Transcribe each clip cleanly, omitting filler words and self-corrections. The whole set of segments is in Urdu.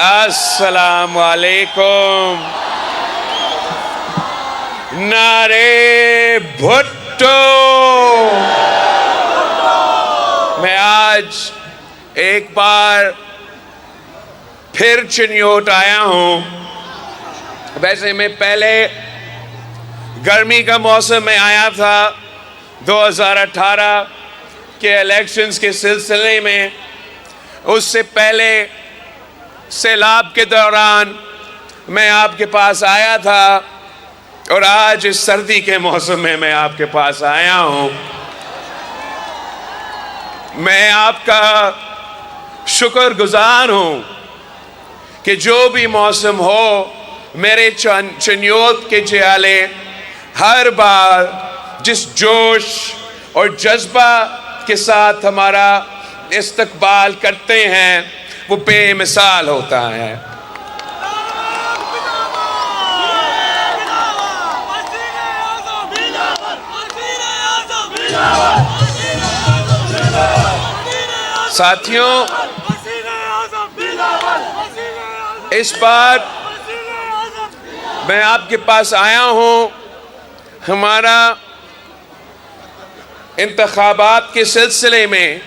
السلام علیکم. نعرے بھٹو. میں آج ایک بار پھر چنیوٹ آیا ہوں. ویسے میں پہلے گرمی کا موسم میں آیا تھا 2018 کے الیکشنز کے سلسلے میں. اس سے پہلے سیلاب کے دوران میں آپ کے پاس آیا تھا اور آج اس سردی کے موسم میں آپ کے پاس آیا ہوں. میں آپ کا شکر گزار ہوں کہ جو بھی موسم ہو میرے چنیوت کے جیالے ہر بار جس جوش اور جذبہ کے ساتھ ہمارا استقبال کرتے ہیں وہ بے مثال ہوتا ہے. ساتھیوں، اس بار میں آپ کے پاس آیا ہوں ہمارا انتخابات کے سلسلے میں،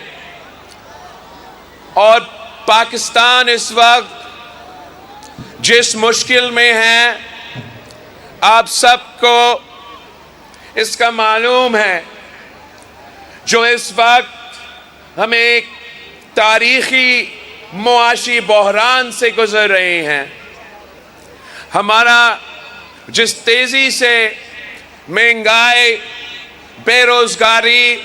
اور پاکستان اس وقت جس مشکل میں ہے آپ سب کو اس کا معلوم ہے. جو اس وقت ہم ایک تاریخی معاشی بحران سے گزر رہے ہیں. ہمارا جس تیزی سے مہنگائی، بے روزگاری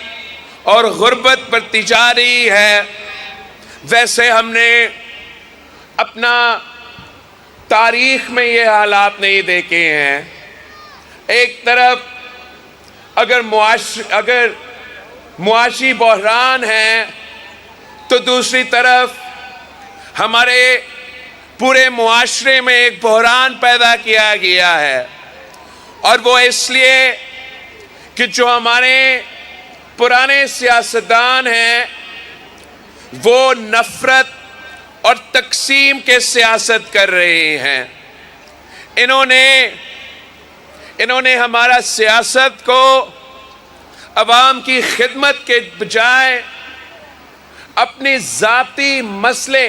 اور غربت بڑھتی جا رہی ہے، ویسے ہم نے اپنا تاریخ میں یہ حالات نہیں دیکھے ہیں. ایک طرف اگر معاشی بحران ہے تو دوسری طرف ہمارے پورے معاشرے میں ایک بحران پیدا کیا گیا ہے. اور وہ اس لیے کہ جو ہمارے پرانے سیاستدان ہیں وہ نفرت اور تقسیم کے سیاست کر رہے ہیں. انہوں نے ہمارا سیاست کو عوام کی خدمت کے بجائے اپنے ذاتی مسئلے،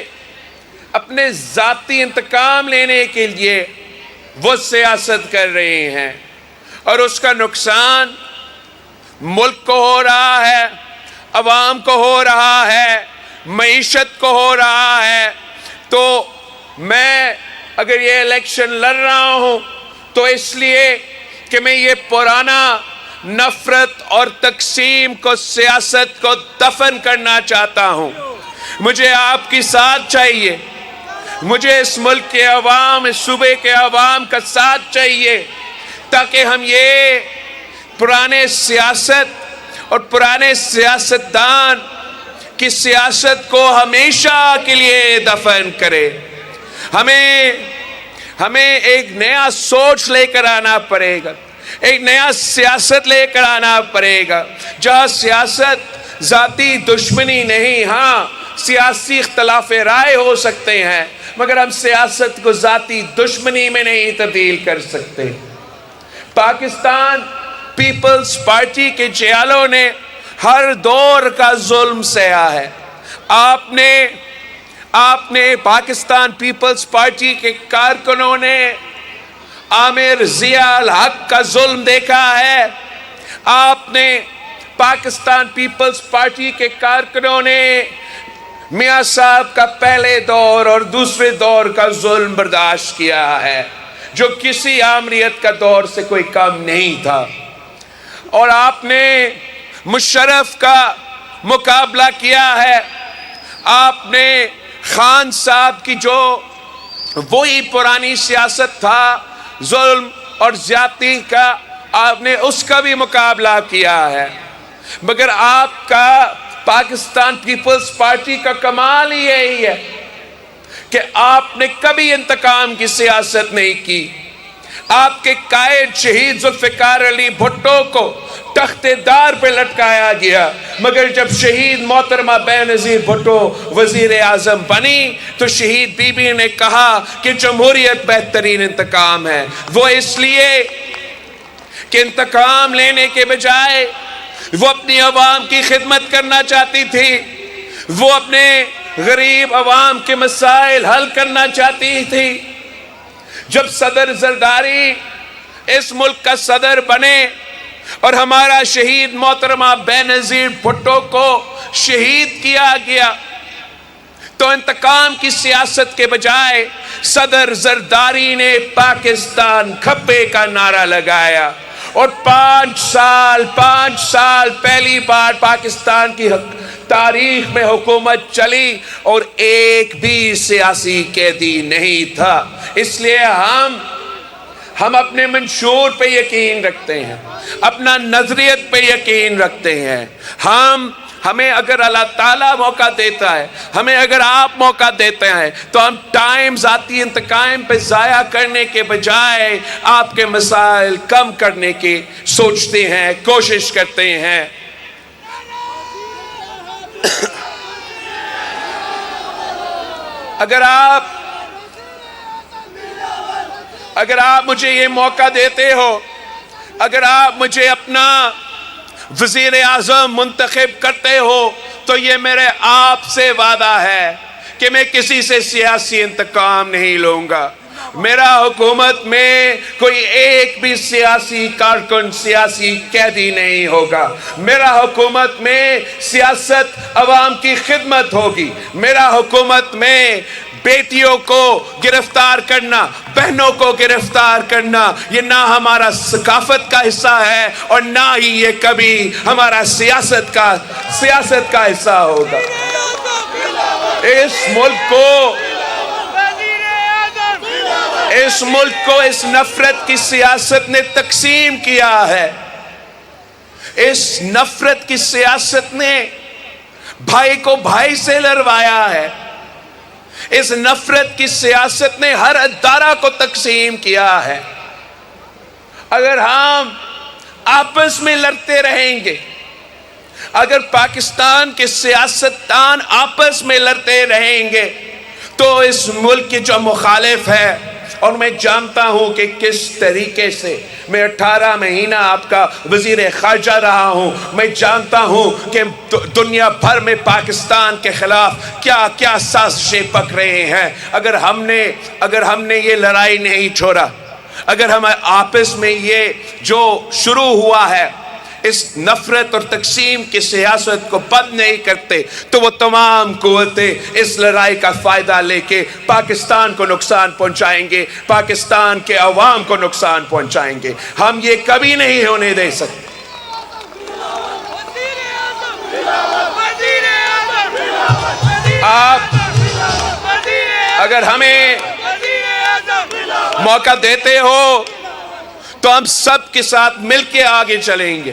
اپنے ذاتی انتقام لینے کے لیے وہ سیاست کر رہے ہیں. اور اس کا نقصان ملک کو ہو رہا ہے، عوام کو ہو رہا ہے، معیشت کو ہو رہا ہے. تو میں اگر یہ الیکشن لڑ رہا ہوں تو اس لیے کہ میں یہ پرانا نفرت اور تقسیم کو، سیاست کو دفن کرنا چاہتا ہوں. مجھے آپ کی ساتھ چاہیے، مجھے اس ملک کے عوام، اس صوبے کے عوام کا ساتھ چاہیے تاکہ ہم یہ پرانے سیاست اور پرانے سیاستدان کی سیاست کو ہمیشہ کے لیے دفن کرے. ہمیں ایک نیا سوچ لے کر آنا پڑے گا، ایک نیا سیاست لے کر آنا پڑے گا جہاں سیاست ذاتی دشمنی نہیں. ہاں، سیاسی اختلاف رائے ہو سکتے ہیں مگر ہم سیاست کو ذاتی دشمنی میں نہیں تبدیل کر سکتے. پاکستان پیپلز پارٹی کے جیالوں نے ہر دور کا ظلم سہا ہے. آپ نے پاکستان پیپلز پارٹی کے کارکنوں نے عامر ضیاء الحق کا ظلم دیکھا ہے. آپ نے پاکستان پیپلز پارٹی کے کارکنوں نے میاں صاحب کا پہلے دور اور دوسرے دور کا ظلم برداشت کیا ہے جو کسی آمریت کا دور سے کوئی کم نہیں تھا. اور آپ نے مشرف کا مقابلہ کیا ہے. آپ نے خان صاحب کی جو وہی پرانی سیاست تھا ظلم اور زیادتی کا، آپ نے اس کا بھی مقابلہ کیا ہے. مگر آپ کا پاکستان پیپلز پارٹی کا کمال ہی یہی ہے کہ آپ نے کبھی انتقام کی سیاست نہیں کی. آپ کے قائد شہید ذوالفقار علی بھٹو کو تخت دار پہ لٹکایا گیا، مگر جب شہید محترمہ بینظیر بھٹو وزیر اعظم بنی تو شہید بی بی نے کہا کہ جمہوریت بہترین انتقام ہے۔ وہ اس لیے کہ انتقام لینے کے بجائے وہ اپنی عوام کی خدمت کرنا چاہتی تھی، وہ اپنے غریب عوام کے مسائل حل کرنا چاہتی تھی۔ جب صدر زرداری اس ملک کا صدر بنے اور ہمارا شہید محترمہ بینظیر بھٹو کو شہید کیا گیا تو انتقام کی سیاست کے بجائے صدر زرداری نے پاکستان کھپے کا نعرہ لگایا، اور 5 سال پہلی بار پاکستان کی تاریخ میں حکومت چلی اور ایک بھی سیاسی قیدی نہیں تھا۔ اس لیے ہم اپنے منشور پہ یقین رکھتے ہیں، اپنا نظریت پہ یقین رکھتے ہیں۔ ہمیں اگر اللہ تعالیٰ موقع دیتا ہے، ہمیں اگر آپ موقع دیتے ہیں تو ہم ٹائم ذاتی انتقام پہ ضائع کرنے کے بجائے آپ کے مسائل کم کرنے کی سوچتے ہیں، کوشش کرتے ہیں۔ اگر آپ مجھے یہ موقع دیتے ہو، اگر آپ مجھے اپنا وزیر اعظم منتخب کرتے ہو تو یہ میرے آپ سے وعدہ ہے کہ میں کسی سے سیاسی انتقام نہیں لوں گا۔ میرا حکومت میں کوئی ایک بھی سیاسی کارکن، سیاسی قیدی نہیں ہوگا۔ میرا حکومت میں سیاست عوام کی خدمت ہوگی۔ میرا حکومت میں بیٹیوں کو گرفتار کرنا، بہنوں کو گرفتار کرنا، یہ نہ ہمارا ثقافت کا حصہ ہے اور نہ ہی یہ کبھی ہمارا سیاست کا حصہ ہوگا۔ اس ملک کو اس نفرت کی سیاست نے تقسیم کیا ہے۔ اس نفرت کی سیاست نے بھائی کو بھائی سے لڑوایا ہے۔ اس نفرت کی سیاست نے ہر ادارہ کو تقسیم کیا ہے۔ اگر ہم آپس میں لڑتے رہیں گے، اگر پاکستان کے سیاستدان آپس میں لڑتے رہیں گے تو اس ملک کے جو مخالف ہے، اور میں جانتا ہوں کہ کس طریقے سے میں 18 مہینہ آپ کا وزیر خارجہ رہا ہوں، میں جانتا ہوں کہ دنیا بھر میں پاکستان کے خلاف کیا کیا سازشیں پک رہے ہیں۔ اگر ہم نے یہ لڑائی نہیں چھوڑا، اگر ہم آپس میں یہ جو شروع ہوا ہے اس نفرت اور تقسیم کی سیاست کو بند نہیں کرتے تو وہ تمام قوتیں اس لڑائی کا فائدہ لے کے پاکستان کو نقصان پہنچائیں گے، پاکستان کے عوام کو نقصان پہنچائیں گے۔ ہم یہ کبھی نہیں ہونے دے سکتے۔ آپ اگر ہمیں موقع دیتے ہو تو ہم سب کے ساتھ مل کے آگے چلیں گے۔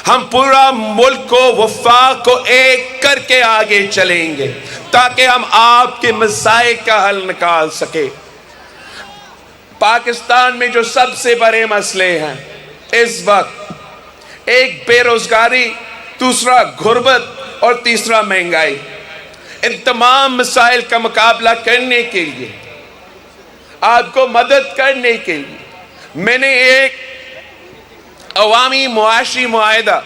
ہم پورا ملک کو، وفاق کو ایک کر کے آگے چلیں گے تاکہ ہم آپ کے مسائل کا حل نکال سکیں۔ پاکستان میں جو سب سے بڑے مسئلے ہیں اس وقت، ایک بے روزگاری، دوسرا غربت اور تیسرا مہنگائی، ان تمام مسائل کا مقابلہ کرنے کے لیے، آپ کو مدد کرنے کے لیے میں نے ایک عوامی معاشی معاہدہ،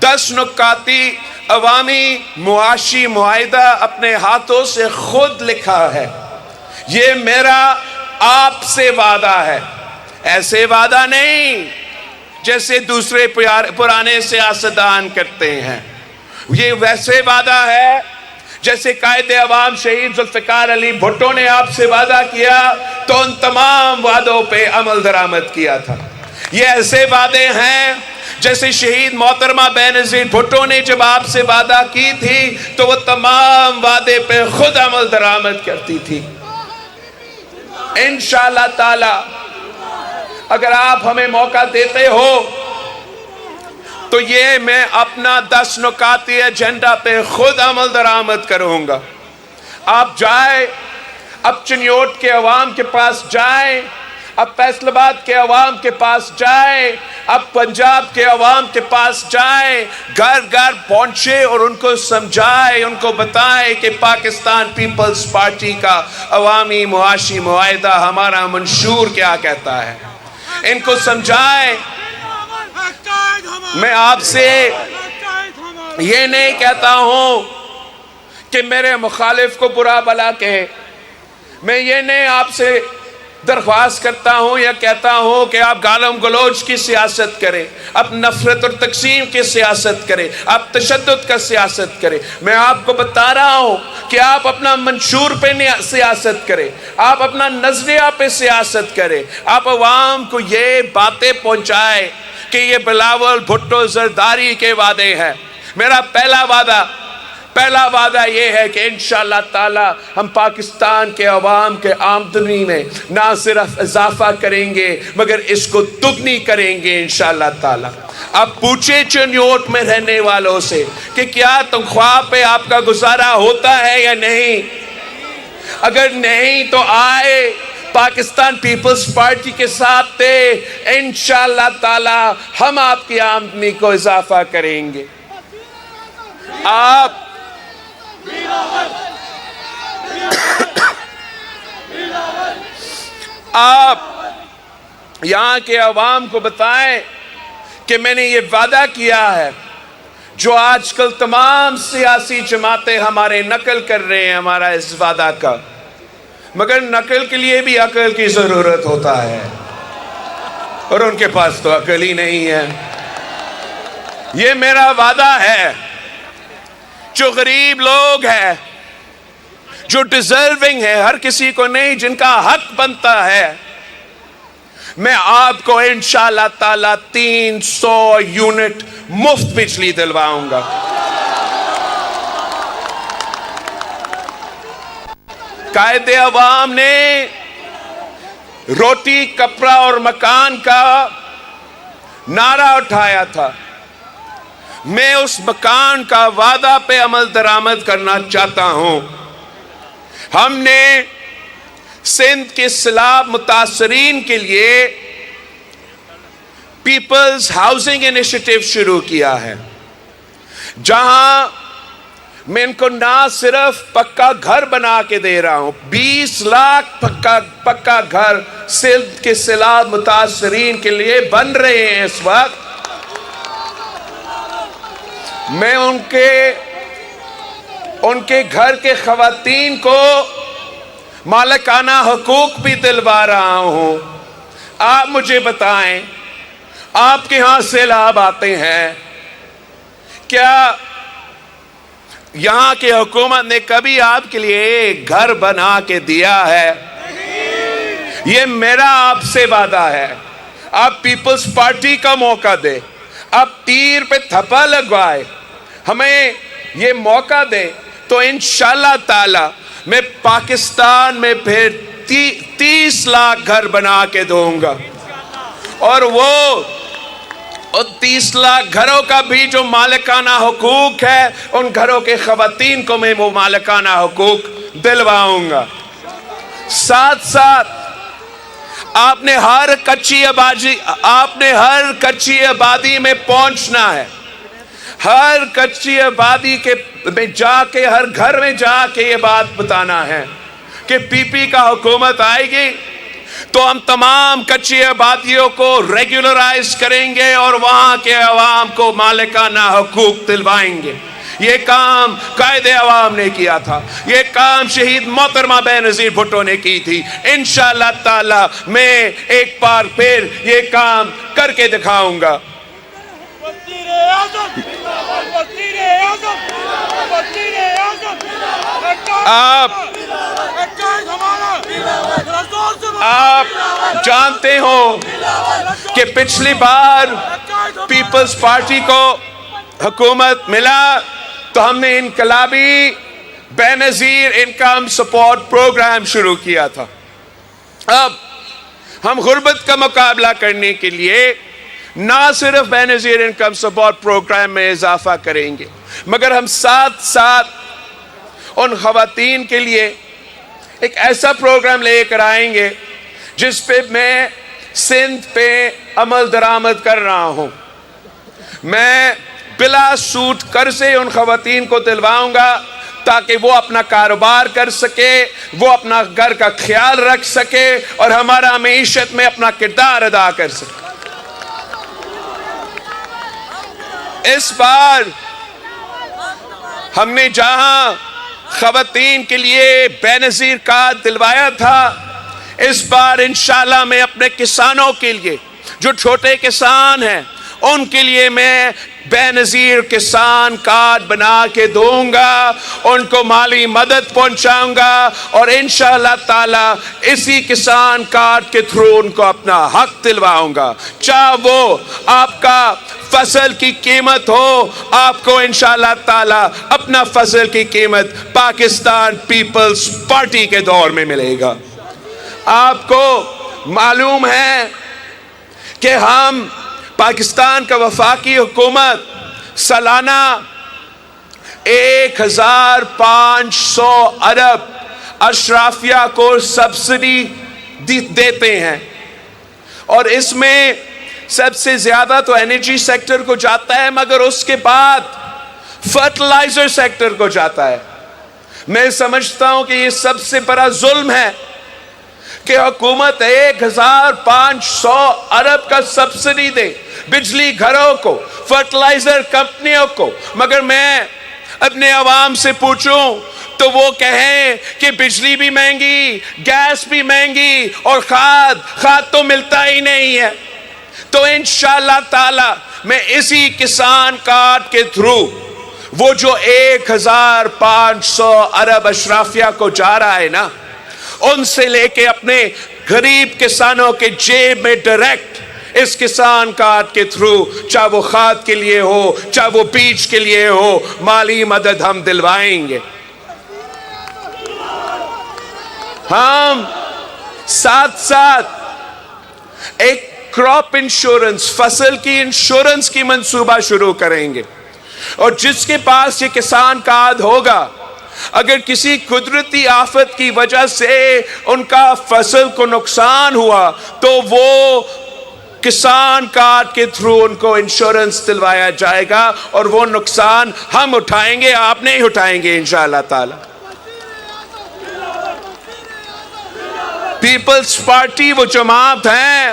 10 نکاتی عوامی معاشی معاہدہ اپنے ہاتھوں سے خود لکھا ہے۔ یہ میرا آپ سے وعدہ ہے، ایسے وعدہ نہیں جیسے دوسرے پرانے سیاستدان کرتے ہیں۔ یہ ویسے وعدہ ہے جیسے قائد عوام شہید ذوالفقار علی بھٹو نے آپ سے وعدہ کیا تو ان تمام وعدوں پہ عمل درآمد کیا تھا۔ یہ ایسے وعدے ہیں جیسے شہید محترمہ بینظیر بھٹو نے جب آپ سے وعدہ کی تھی تو وہ تمام وعدے پہ خود عمل درآمد کرتی تھی۔ انشاءاللہ تعالی اگر آپ ہمیں موقع دیتے ہو تو یہ میں اپنا 10 نکاتی ایجنڈا پہ خود عمل درآمد کروں گا۔ آپ جائیں، اب چنیوٹ کے عوام کے پاس جائیں، اب فیصل آباد کے عوام کے پاس جائے، اب پنجاب کے عوام کے پاس جائے، گھر گھر پہنچے اور ان کو سمجھائے، ان کو بتائے کہ پاکستان پیپلز پارٹی کا عوامی معاشی معاہدہ ہمارا منشور کیا کہتا ہے، ان کو سمجھائے۔ میں آپ سے یہ نہیں کہتا ہوں کہ میرے مخالف کو برا بھلا کہے، میں یہ نہیں آپ سے درخواست کرتا ہوں یا کہتا ہوں کہ آپ گالم گلوچ کی سیاست کریں، آپ نفرت اور تقسیم کی سیاست کریں، آپ تشدد کا سیاست کریں۔ میں آپ کو بتا رہا ہوں کہ آپ اپنا منشور پہ سیاست کریں، آپ اپنا نظریہ پہ سیاست کریں، آپ عوام کو یہ باتیں پہنچائیں کہ یہ بلاول بھٹو زرداری کے وعدے ہیں۔ میرا پہلا وعدہ یہ ہے کہ انشاءاللہ تعالی ہم پاکستان کے عوام کے آمدنی میں نہ صرف اضافہ کریں گے مگر اس کو دگنی کریں گے انشاءاللہ تعالی۔ اب پوچھیں چنیوٹ میں رہنے والوں سے کہ کیا تنخواہ پہ آپ کا گزارا ہوتا ہے یا نہیں؟ اگر نہیں تو آئے پاکستان پیپلز پارٹی کے ساتھ تھے، انشاءاللہ تعالی ہم آپ کی آمدنی کو اضافہ کریں گے۔ آپ یہاں کے عوام کو بتائیں کہ میں نے یہ وعدہ کیا ہے جو آج کل تمام سیاسی جماعتیں ہمارے نقل کر رہے ہیں ہمارا اس وعدہ کا، مگر نقل کے لیے بھی عقل کی ضرورت ہوتا ہے اور ان کے پاس تو عقل ہی نہیں ہے۔ یہ میرا وعدہ ہے، جو غریب لوگ ہیں، جو ڈیزرونگ ہے، ہر کسی کو نہیں، جن کا حق بنتا ہے، میں آپ کو انشاءاللہ تعالی 300 یونٹ مفت بجلی دلواؤں گا۔ قائد عوام نے روٹی کپڑا اور مکان کا نعرہ اٹھایا تھا، میں اس مکان کا وعدہ پہ عمل درآمد کرنا چاہتا ہوں۔ ہم نے سندھ کے سیلاب متاثرین کے لیے پیپلز ہاؤسنگ انیشیٹو شروع کیا ہے، جہاں میں ان کو نہ صرف پکا گھر بنا کے دے رہا ہوں، 20 لاکھ پکا گھر سندھ کے سیلاب متاثرین کے لیے بن رہے ہیں اس وقت۔ میں ان کے گھر کے خواتین کو مالکانہ حقوق بھی دلوا رہا ہوں۔ آپ مجھے بتائیں، آپ کے ہاں سیلاب آتے ہیں، کیا یہاں کی حکومت نے کبھی آپ کے لیے گھر بنا کے دیا ہے؟ یہ میرا آپ سے وعدہ ہے۔ آپ پیپلز پارٹی کا موقع دے، آپ تیر پہ تھپا لگوائے، ہمیں یہ موقع دے تو انشاءاللہ تعالی میں پاکستان میں پھر 30 لاکھ گھر بنا کے دوں گا، اور وہ 30 لاکھ گھروں کا بھی جو مالکانہ حقوق ہے ان گھروں کے خواتین کو میں وہ مالکانہ حقوق دلواؤں گا۔ ساتھ ساتھ آپ نے ہر کچی آبادی میں پہنچنا ہے، ہر کچی آبادی میں جا کے، ہر گھر میں جا کے یہ بات بتانا ہے کہ پی پی کا حکومت آئے گی تو ہم تمام کچی آبادیوں کو ریگولرائز کریں گے اور وہاں کے عوام کو مالکانہ حقوق دلوائیں گے۔ یہ کام قائد عوام نے کیا تھا، یہ کام شہید محترمہ بے نظیر بھٹو نے کی تھی۔ انشاءاللہ تعالی میں ایک بار پھر یہ کام کر کے دکھاؤں گا۔ آپ جانتے ہو کہ پچھلی بار پیپلز پارٹی کو حکومت ملا تو ہم نے انقلابی بے نظیر انکم سپورٹ پروگرام شروع کیا تھا۔ اب ہم غربت کا مقابلہ کرنے کے لیے نہ صرف بے نظیر انکم سپورٹ پروگرام میں اضافہ کریں گے مگر ہم ساتھ ساتھ ان خواتین کے لیے ایک ایسا پروگرام لے کر آئیں گے جس پہ میں سندھ پہ عمل درآمد کر رہا ہوں، میں بلا سود قرضے ان خواتین کو دلواؤں گا تاکہ وہ اپنا کاروبار کر سکے، وہ اپنا گھر کا خیال رکھ سکے اور ہمارا معیشت میں اپنا کردار ادا کر سکے۔ اس بار ہم نے جہاں خواتین کے لیے بے نظیر کارڈ دلوایا تھا، اس بار انشاءاللہ میں اپنے کسانوں کے لیے، جو چھوٹے کسان ہیں، ان کے لیے میں بے نظیر کسان کارڈ بنا کے دوں گا، ان کو مالی مدد پہنچاؤں گا اور انشاءاللہ تعالی اسی کسان کارڈ کے تھرو ان کو اپنا حق دلواؤں گا۔ چاہے وہ آپ کا فصل کی قیمت ہو، آپ کو انشاءاللہ تعالی اپنا فصل کی قیمت پاکستان پیپلز پارٹی کے دور میں ملے گا۔ آپ کو معلوم ہے کہ ہم پاکستان کا وفاقی حکومت سالانہ 1500 ارب اشرافیہ کو سبسڈی دیتے ہیں، اور اس میں سب سے زیادہ تو انرجی سیکٹر کو جاتا ہے، مگر اس کے بعد فرٹیلائزر سیکٹر کو جاتا ہے۔ میں سمجھتا ہوں کہ یہ سب سے بڑا ظلم ہے کہ حکومت 1500 ارب کا سبسڈی دے بجلی گھروں کو، فرٹیلائزر کمپنیوں کو، مگر میں اپنے عوام سے پوچھوں تو وہ کہیں کہ بجلی بھی مہنگی، گیس بھی مہنگی اور کھاد تو ملتا ہی نہیں ہے۔ تو انشاءاللہ تعالی میں اسی کسان کارڈ کے تھرو وہ جو 1500 ارب اشرافیہ کو جا رہا ہے نا، ان سے لے کے اپنے غریب کسانوں کے جیب میں ڈائریکٹ اس کسان کارڈ کے تھرو، چاہے وہ کھاد کے لیے ہو، چاہے وہ بیج کے لیے ہو، مالی مدد ہم دلوائیں گے۔ ہم ساتھ ساتھ ایک کراپ انشورنس، فصل کی انشورنس کی منصوبہ شروع کریں گے، اور جس کے پاس یہ کسان کارڈ ہوگا، اگر کسی قدرتی آفت کی وجہ سے ان کا فصل کو نقصان ہوا تو وہ کسان کارڈ کے تھرو ان کو انشورنس دلوایا جائے گا، اور وہ نقصان ہم اٹھائیں گے، آپ نہیں اٹھائیں گے انشاءاللہ تعالی۔ پیپلز پارٹی وہ جماعت ہے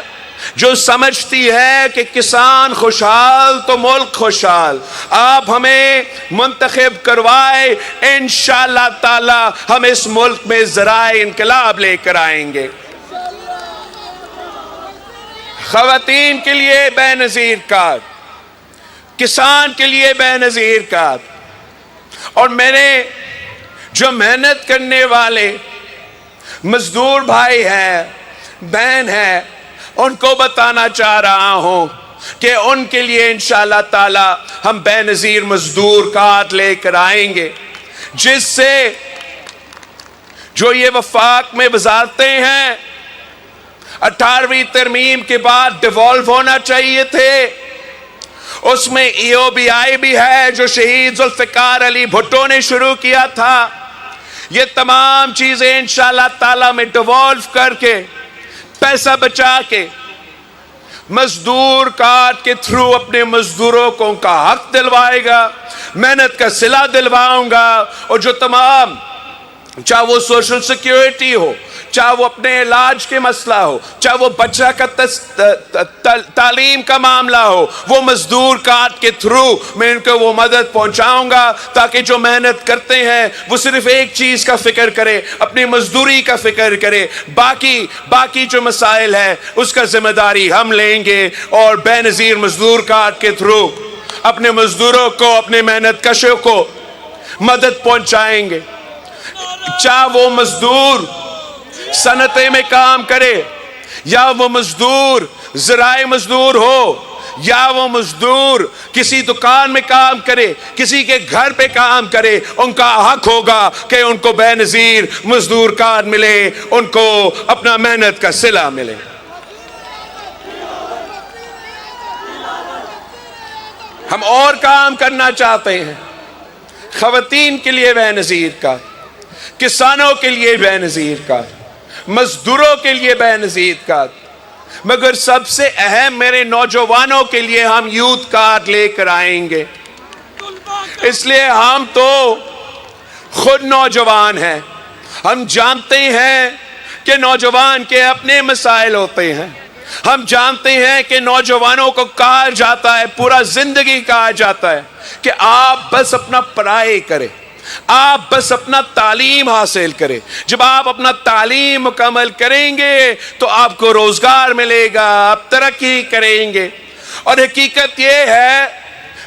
جو سمجھتی ہے کہ کسان خوشحال تو ملک خوشحال۔ آپ ہمیں منتخب کروائے، انشاءاللہ تعالی ہم اس ملک میں ذرائع انقلاب لے کر آئیں گے۔ خواتین کے لیے بے نظیر کارڈ، کسان کے لیے بے نظیر کارڈ، اور میں نے جو محنت کرنے والے مزدور بھائی ہیں، بہن ہیں، ان کو بتانا چاہ رہا ہوں کہ ان کے لیے انشاءاللہ تعالی ہم بے نظیر مزدور کارڈ لے کر آئیں گے، جس سے جو یہ وفاق میں وزارتیں ہیں 18ویں ترمیم کے بعد ڈیوالو ہونا چاہیے تھے، اس میں EOBI بھی ہے جو شہید ذوالفقار علی بھٹو نے شروع کیا تھا۔ یہ تمام چیزیں انشاءاللہ تعالی میں ڈیوالو کر کے، پیسہ بچا کے، مزدور کارڈ کے تھرو اپنے مزدوروں کو ان کا حق دلوائے گا، محنت کا صلہ دلواؤں گا، اور جو تمام، چاہے وہ سوشل سیکیورٹی ہو، چاہے وہ اپنے علاج کے مسئلہ ہو، چاہے وہ بچہ کا تعلیم کا معاملہ ہو، وہ مزدور کارڈ کے تھرو میں ان کو وہ مدد پہنچاؤں گا، تاکہ جو محنت کرتے ہیں وہ صرف ایک چیز کا فکر کرے، اپنی مزدوری کا فکر کرے، باقی جو مسائل ہے اس کا ذمہ داری ہم لیں گے، اور بے نظیر مزدور کارڈ کے تھرو اپنے مزدوروں کو، اپنے محنت کشوں کو مدد پہنچائیں گے۔ چاہے وہ مزدور صنعتیں میں کام کرے، یا وہ مزدور زراعی مزدور ہو، یا وہ مزدور کسی دکان میں کام کرے، کسی کے گھر پہ کام کرے، ان کا حق ہوگا کہ ان کو بے نظیر مزدور کارڈ ملے، ان کو اپنا محنت کا صلہ ملے۔ ہم اور کام کرنا چاہتے ہیں، خواتین کے لیے بے نظیر کارڈ، کسانوں کے لیے بے نظیر کارڈ، مزدوروں کے لیے بے نظیر کارڈ، مگر سب سے اہم میرے نوجوانوں کے لیے ہم یوتھ کارڈ لے کر آئیں گے۔ اس لیے ہم تو خود نوجوان ہیں، ہم جانتے ہیں کہ نوجوان کے اپنے مسائل ہوتے ہیں، ہم جانتے ہیں کہ نوجوانوں کو کہا جاتا ہے، پورا زندگی کہا جاتا ہے کہ آپ بس اپنا پڑھائی کریں، آپ بس اپنا تعلیم حاصل کریں۔ جب آپ اپنا تعلیم مکمل کریں گے تو آپ کو روزگار ملے گا، آپ ترقی کریں گے۔ اور حقیقت یہ ہے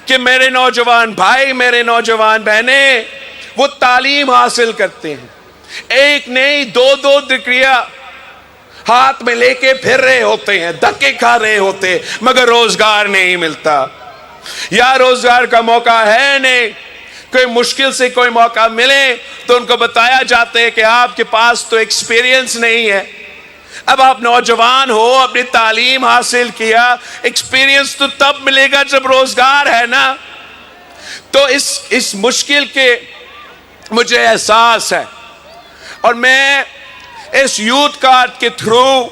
کہ میرے نوجوان بھائی، میرے نوجوان بہنیں، وہ تعلیم حاصل کرتے ہیں، ایک نہیں دو ڈگریاں ہاتھ میں لے کے پھر رہے ہوتے ہیں، دھکے کھا رہے ہوتے ہیں، مگر روزگار نہیں ملتا، یا روزگار کا موقع ہے نہیں۔ کوئی مشکل سے کوئی موقع ملے تو ان کو بتایا جاتا ہے کہ آپ کے پاس تو ایکسپیرینس نہیں ہے، اب آپ نوجوان ہو، اپنی تعلیم حاصل کیا، ایکسپیرینس تو تب ملے گا جب روزگار ہے نا۔ تو اس مشکل کے مجھے احساس ہے، اور میں اس یوتھ کارڈ کے تھرو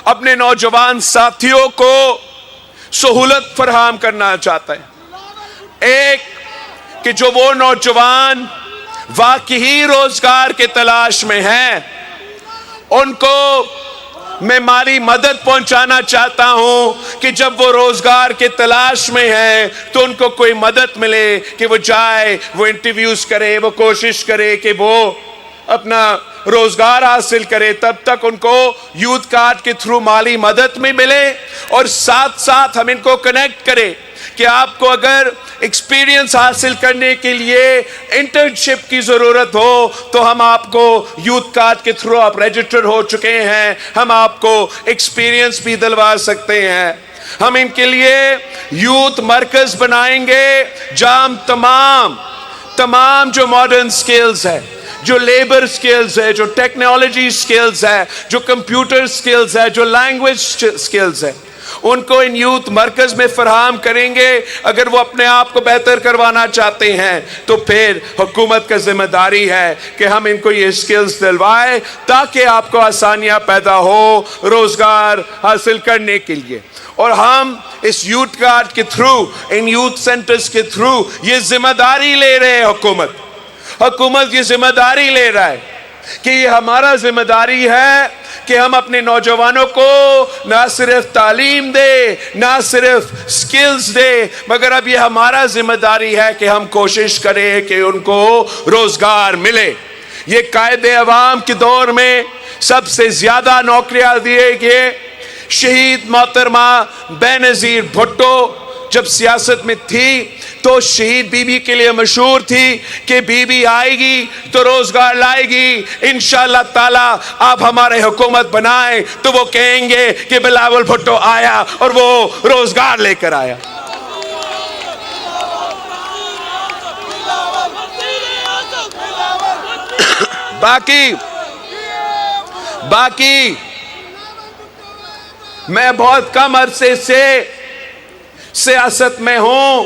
اپنے نوجوان ساتھیوں کو سہولت فراہم کرنا چاہتا ہے۔ ایک کہ جو وہ نوجوان واقعی روزگار کے تلاش میں ہیں، ان کو میں مالی مدد پہنچانا چاہتا ہوں کہ جب وہ روزگار کے تلاش میں ہیں تو ان کو کوئی مدد ملے کہ وہ جائے، وہ انٹرویوز کرے، وہ کوشش کرے کہ وہ اپنا روزگار حاصل کرے۔ تب تک ان کو یوتھ کارڈ کے تھرو مالی مدد میں ملے، اور ساتھ ساتھ ہم ان کو کنیکٹ کرے کہ آپ کو اگر ایکسپیرینس حاصل کرنے کے لیے انٹرنشپ کی ضرورت ہو تو ہم آپ کو یوتھ کارڈ کے تھرو، آپ رجسٹر ہو چکے ہیں، ہم آپ کو ایکسپیرینس بھی دلوا سکتے ہیں۔ ہم ان کے لیے یوتھ مرکز بنائیں گے جہاں تمام جو ماڈرن سکلز ہے، جو لیبر سکلز ہے، جو ٹیکنالوجی سکلز ہے، جو کمپیوٹر سکلز ہے، جو لینگویج سکلز ہے، ان کو ان یوتھ مرکز میں فراہم کریں گے۔ اگر وہ اپنے آپ کو بہتر کروانا چاہتے ہیں تو پھر حکومت کا ذمہ داری ہے کہ ہم ان کو یہ سکلز دلوائیں تاکہ آپ کو آسانیاں پیدا ہو روزگار حاصل کرنے کے لیے۔ اور ہم اس یوتھ کارڈ کے تھرو، ان یوتھ سینٹرز کے تھرو یہ ذمہ داری لے رہے ہیں، حکومت یہ ذمہ داری لے رہا ہے کہ یہ ہمارا ذمہ داری ہے کہ ہم اپنے نوجوانوں کو نہ صرف تعلیم دے، نہ صرف سکلز دے، مگر اب یہ ہمارا ذمہ داری ہے کہ ہم کوشش کریں کہ ان کو روزگار ملے۔ یہ قائد عوام کے دور میں سب سے زیادہ نوکریاں دیے گئے شہید محترمہ بے نظیر بھٹو جب سیاست میں تھی تو شہید بی بی کے لیے مشہور تھی کہ بی بی آئے گی تو روزگار لائے گی، انشاءاللہ تعالی آپ ہمارے حکومت بنائیں تو وہ کہیں گے کہ بلاول بھٹو آیا اور وہ روزگار لے کر آیا۔ باقی میں بہت کم عرصے سے سیاست میں ہوں،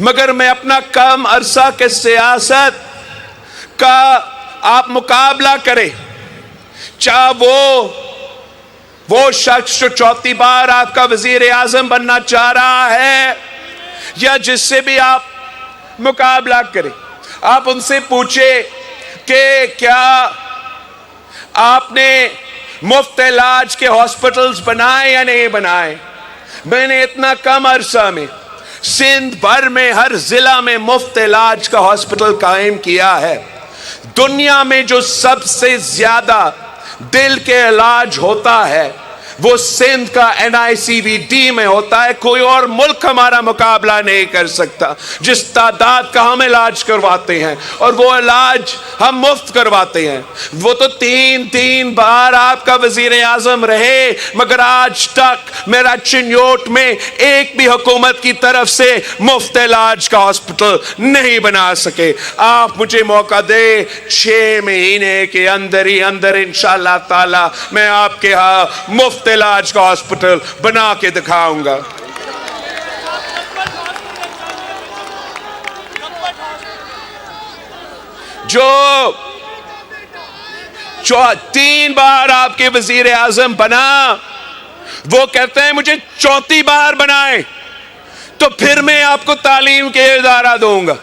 مگر میں اپنا کم عرصہ کے سیاست کا آپ مقابلہ کریں، چاہے وہ شخص جو چوتھی بار آپ کا وزیر اعظم بننا چاہ رہا ہے یا جس سے بھی آپ مقابلہ کریں، آپ ان سے پوچھیں کہ کیا آپ نے مفت علاج کے ہاسپٹلز بنائے یا نہیں بنائے؟ میں نے اتنا کم عرصہ میں سندھ بھر میں ہر ضلع میں مفت علاج کا ہاسپٹل قائم کیا ہے۔ دنیا میں جو سب سے زیادہ دل کے علاج ہوتا ہے وہ سندھ کا NICVD میں ہوتا ہے۔ کوئی اور ملک ہمارا مقابلہ نہیں کر سکتا جس تعداد کا ہم علاج کرواتے ہیں، اور وہ علاج ہم مفت کرواتے ہیں۔ وہ تو تین بار آپ کا وزیر اعظم رہے، مگر آج تک میرا چنیوٹ میں ایک بھی حکومت کی طرف سے مفت علاج کا ہاسپٹل نہیں بنا سکے۔ آپ مجھے موقع دے، 6 مہینے کے اندر ہی اندر انشاءاللہ تعالی میں آپ کے ہاں مفت علاج کا ہاسپٹل بنا کے دکھاؤں گا۔ 3 بار آپ کے وزیر اعظم بنا، وہ کہتے ہیں مجھے 4تھی بار بنائیں تو پھر میں آپ کو تعلیم کے ادارہ دوں گا،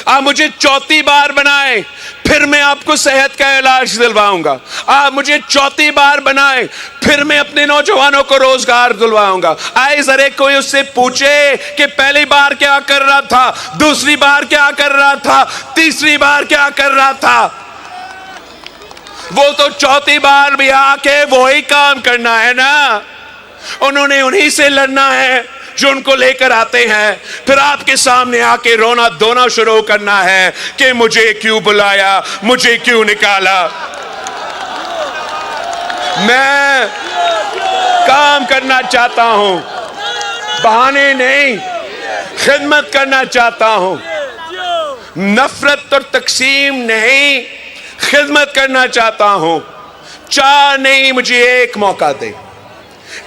آپ مجھے 4تھی بار بنائیں پھر میں آپ کو صحت کا علاج دلواؤں گا، آپ مجھے 4تھی بار بنائیں پھر میں اپنے نوجوانوں کو روزگار دلواؤں گا۔ آئے ذرا کوئی اس سے پوچھے کہ پہلی بار کیا کر رہا تھا، دوسری بار کیا کر رہا تھا، تیسری بار کیا کر رہا تھا؟ وہ تو 4تھی بار بھی آ کے وہی کام کرنا ہے نا، انہوں نے انہی سے لڑنا ہے جو ان کو لے کر آتے ہیں، پھر آپ کے سامنے آ کے رونا دھونا شروع کرنا ہے کہ مجھے کیوں بلایا، مجھے کیوں نکالا۔ میں کام کرنا چاہتا ہوں، بہانے نہیں، خدمت کرنا چاہتا ہوں، نفرت اور تقسیم نہیں، خدمت کرنا چاہتا ہوں۔ 4 نہیں، مجھے ایک موقع دے،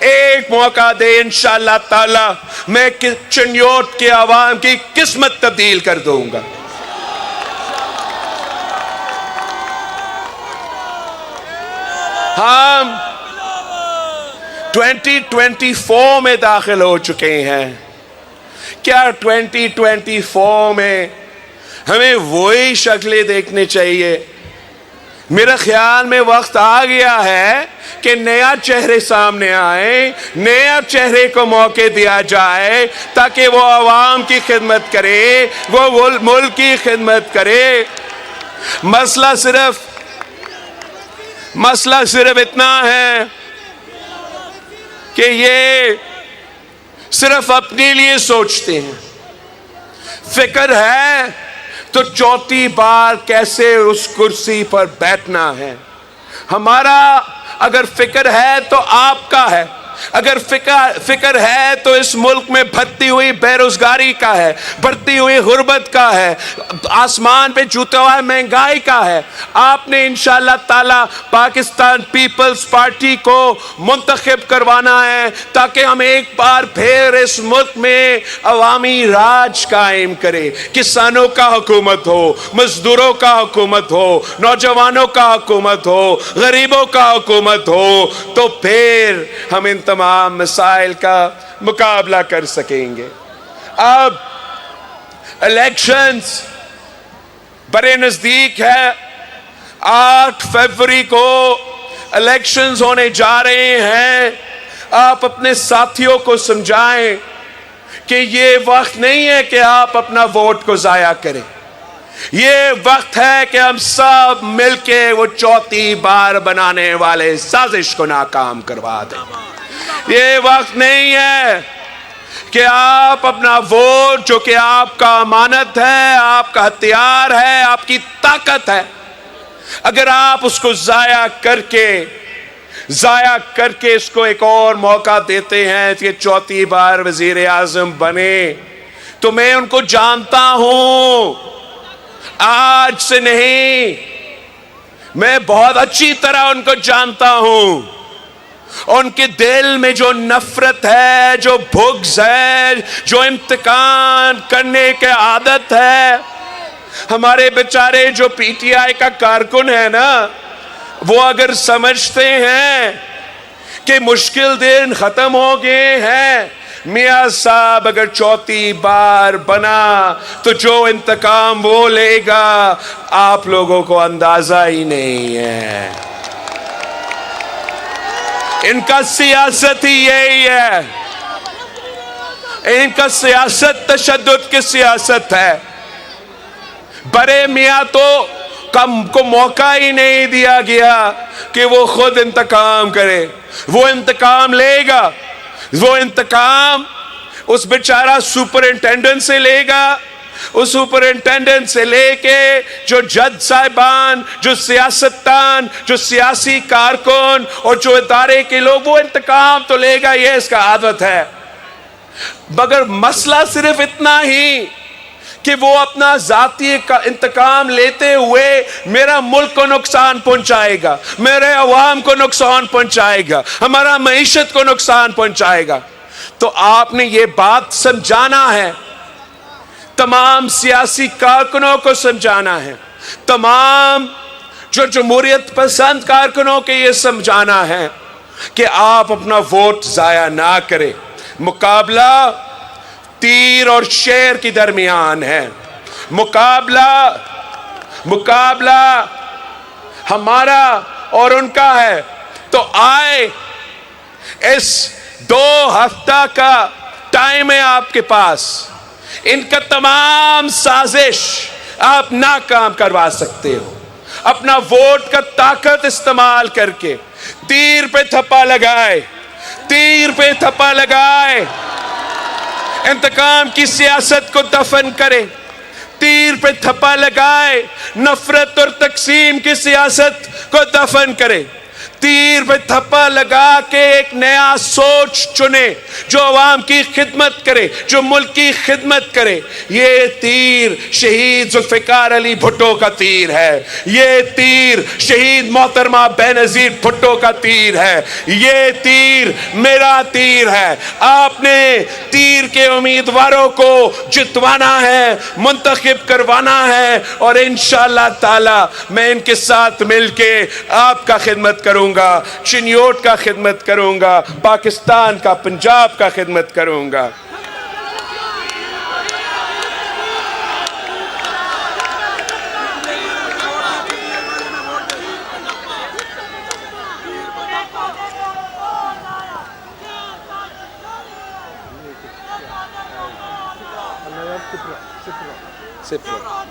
ایک موقع دے، انشاءاللہ تعالی میں چنیوٹ کے عوام کی قسمت تبدیل کر دوں گا۔ ہم 2024 میں داخل ہو چکے ہیں، کیا 2024 میں ہمیں وہی شکلیں دیکھنے چاہیے؟ میرا خیال میں وقت آ گیا ہے کہ نیا چہرے سامنے آئے، نیا چہرے کو موقع دیا جائے تاکہ وہ عوام کی خدمت کرے، وہ ملک کی خدمت کرے۔ مسئلہ صرف اتنا ہے کہ یہ صرف اپنے لیے سوچتے ہیں۔ فکر ہے تو 4تھی بار کیسے اس کرسی پر بیٹھنا ہے۔ ہمارا اگر فکر ہے تو آپ کا ہے، اگر فکر ہے تو اس ملک میں بڑھتی ہوئی بے روزگاری کا ہے، بڑھتی ہوئی غربت کا ہے، آسمان پہ جوتا ہوا مہنگائی کا ہے۔ آپ نے انشاءاللہ تعالی پاکستان پیپلز پارٹی کو منتخب کروانا ہے تاکہ ہم ایک بار پھر اس ملک میں عوامی راج قائم کرے، کسانوں کا حکومت ہو، مزدوروں کا حکومت ہو، نوجوانوں کا حکومت ہو، غریبوں کا حکومت ہو، تو پھر ہم ان تمام مسائل کا مقابلہ کر سکیں گے۔ اب الیکشنز بڑے نزدیک ہے، 8 فروری کو الیکشنز ہونے جا رہے ہیں۔ آپ اپنے ساتھیوں کو سمجھائیں کہ یہ وقت نہیں ہے کہ آپ اپنا ووٹ کو ضائع کریں، یہ وقت ہے کہ ہم سب مل کے وہ 4تھی بار بنانے والے سازش کو ناکام کروا دیں۔ یہ وقت نہیں ہے کہ آپ اپنا ووٹ، جو کہ آپ کا امانت ہے، آپ کا ہتھیار ہے، آپ کی طاقت ہے، اگر آپ اس کو ضائع کر کے اس کو ایک اور موقع دیتے ہیں کہ 4تھی بار وزیر اعظم بنے، تو میں ان کو جانتا ہوں، آج سے نہیں، میں بہت اچھی طرح ان کو جانتا ہوں۔ ان کے دل میں جو نفرت ہے، جو بغض ہے، جو انتقام کرنے کی عادت ہے، ہمارے بیچارے جو پی ٹی آئی کا کارکن ہے نا، وہ اگر سمجھتے ہیں کہ مشکل دن ختم ہو گئے ہیں، میاں صاحب اگر 4تھی بار بنا تو جو انتقام وہ لے گا آپ لوگوں کو اندازہ ہی نہیں ہے۔ ان کا سیاست ہی یہی ہے، ان کا سیاست تشدد کی سیاست ہے۔ بڑے میاں کو موقع ہی نہیں دیا گیا کہ وہ خود انتقام کرے، وہ انتقام لے گا، وہ انتقام اس بیچارہ سپرنٹینڈنٹ سے لے گا، اس سپرنٹینڈنٹ سے لے کے جو جج صاحبان، جو سیاستدان، جو سیاسی کارکن اور جو ادارے کے لوگ، وہ انتقام تو لے گا، یہ اس کا عادت ہے۔ مگر مسئلہ صرف اتنا ہی کہ وہ اپنا ذاتی انتقام لیتے ہوئے میرا ملک کو نقصان پہنچائے گا، میرے عوام کو نقصان پہنچائے گا، ہمارا معیشت کو نقصان پہنچائے گا۔ تو آپ نے یہ بات سمجھانا ہے، تمام سیاسی کارکنوں کو سمجھانا ہے، تمام جو جمہوریت پسند کارکنوں کے یہ سمجھانا ہے کہ آپ اپنا ووٹ ضائع نہ کریں. مقابلہ تیر اور شیر کی درمیان ہے. مقابلہ ہمارا اور ان کا ہے. تو آئے اس 2 ہفتہ کا ٹائم ہے آپ کے پاس. ان کا تمام سازش آپ ناکام کروا سکتے ہو. اپنا ووٹ کا طاقت استعمال کر کے تیر پہ تھپا لگائے. انتقام کی سیاست کو دفن کرے. تیر پہ تھپا لگائے. نفرت اور تقسیم کی سیاست کو دفن کرے. تیر پہ تھپا لگا کے ایک نیا سوچ چنے جو عوام کی خدمت کرے, جو ملک کی خدمت کرے. یہ تیر شہید ذوالفقار علی بھٹو کا تیر ہے. یہ تیر شہید محترمہ بینظیر بھٹو کا تیر ہے. یہ تیر میرا تیر ہے. آپ نے تیر کے امیدواروں کو جتوانا ہے, منتخب کروانا ہے, اور انشاءاللہ تعالی میں ان کے ساتھ مل کے آپ کا خدمت کروں گا. چنیوٹ کا خدمت کروں گا. پاکستان کا, پنجاب کا خدمت کروں گا.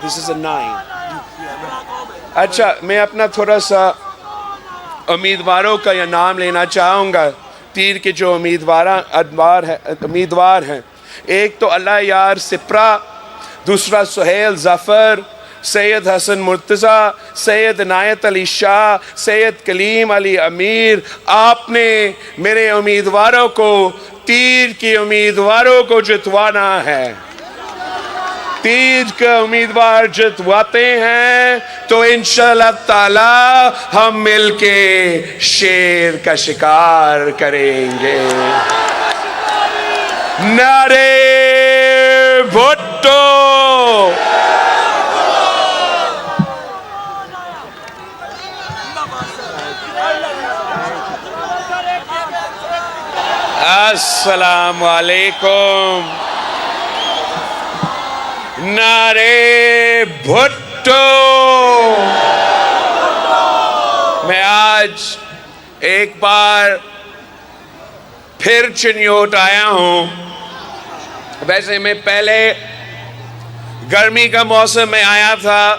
This is a 9. اچھا, میں اپنا تھوڑا سا امیدواروں کا یہ نام لینا چاہوں گا. تیر کے جو امیدوار ہیں, ایک تو اللہ یار سپرا, دوسرا سہیل ظفر, سید حسن مرتضی, سید عنایت علی شاہ, سید کلیم علی امیر. آپ نے میرے امیدواروں کو, تیر کے امیدواروں کو جتوانا ہے. تیر کا امیدوار جتواتے ہیں تو انشاءاللہ تعالی ہم مل کے شیر کا شکار کریں گے. نعرے بھٹو, السلام علیکم. نعرے بھٹو. میں آج ایک بار پھر چنیوٹ آیا ہوں. ویسے میں پہلے گرمی کا موسم میں آیا تھا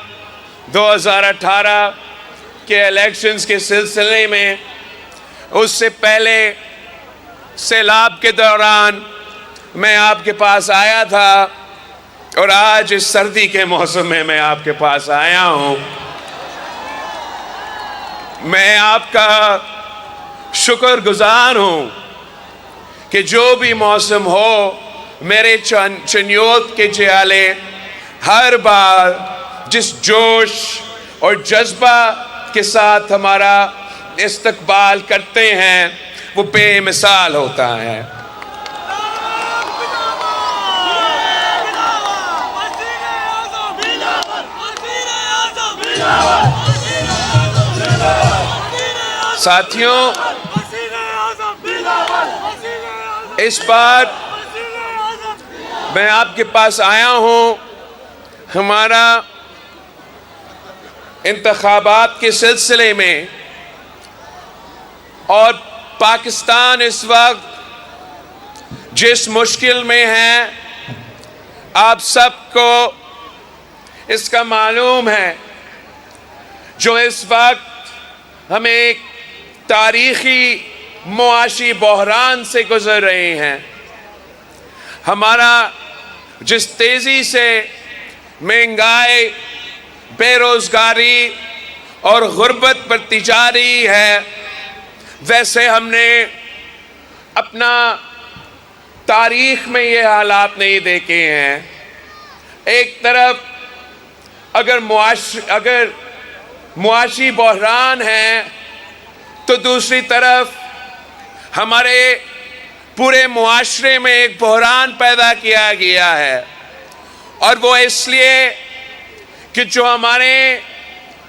2018 کے الیکشنز کے سلسلے میں. اس سے پہلے سیلاب کے دوران میں آپ کے پاس آیا تھا, اور آج اس سردی کے موسم میں آپ کے پاس آیا ہوں. میں آپ کا شکر گزار ہوں کہ جو بھی موسم ہو, میرے چنیوت کے جیالے ہر بار جس جوش اور جذبہ کے ساتھ ہمارا استقبال کرتے ہیں وہ بے مثال ہوتا ہے. ساتھیوں, اس بار میں آپ کے پاس آیا ہوں ہمارا انتخابات کے سلسلے میں, اور پاکستان اس وقت جس مشکل میں ہے آپ سب کو اس کا معلوم ہے. جو اس وقت ہم ایک تاریخی معاشی بحران سے گزر رہے ہیں. ہمارا جس تیزی سے مہنگائی, بے روزگاری اور غربت بڑھتی جا رہی ہے, ویسے ہم نے اپنا تاریخ میں یہ حالات نہیں دیکھے ہیں. ایک طرف اگر معاشی بحران ہے تو دوسری طرف ہمارے پورے معاشرے میں ایک بحران پیدا کیا گیا ہے. اور وہ اس لیے کہ جو ہمارے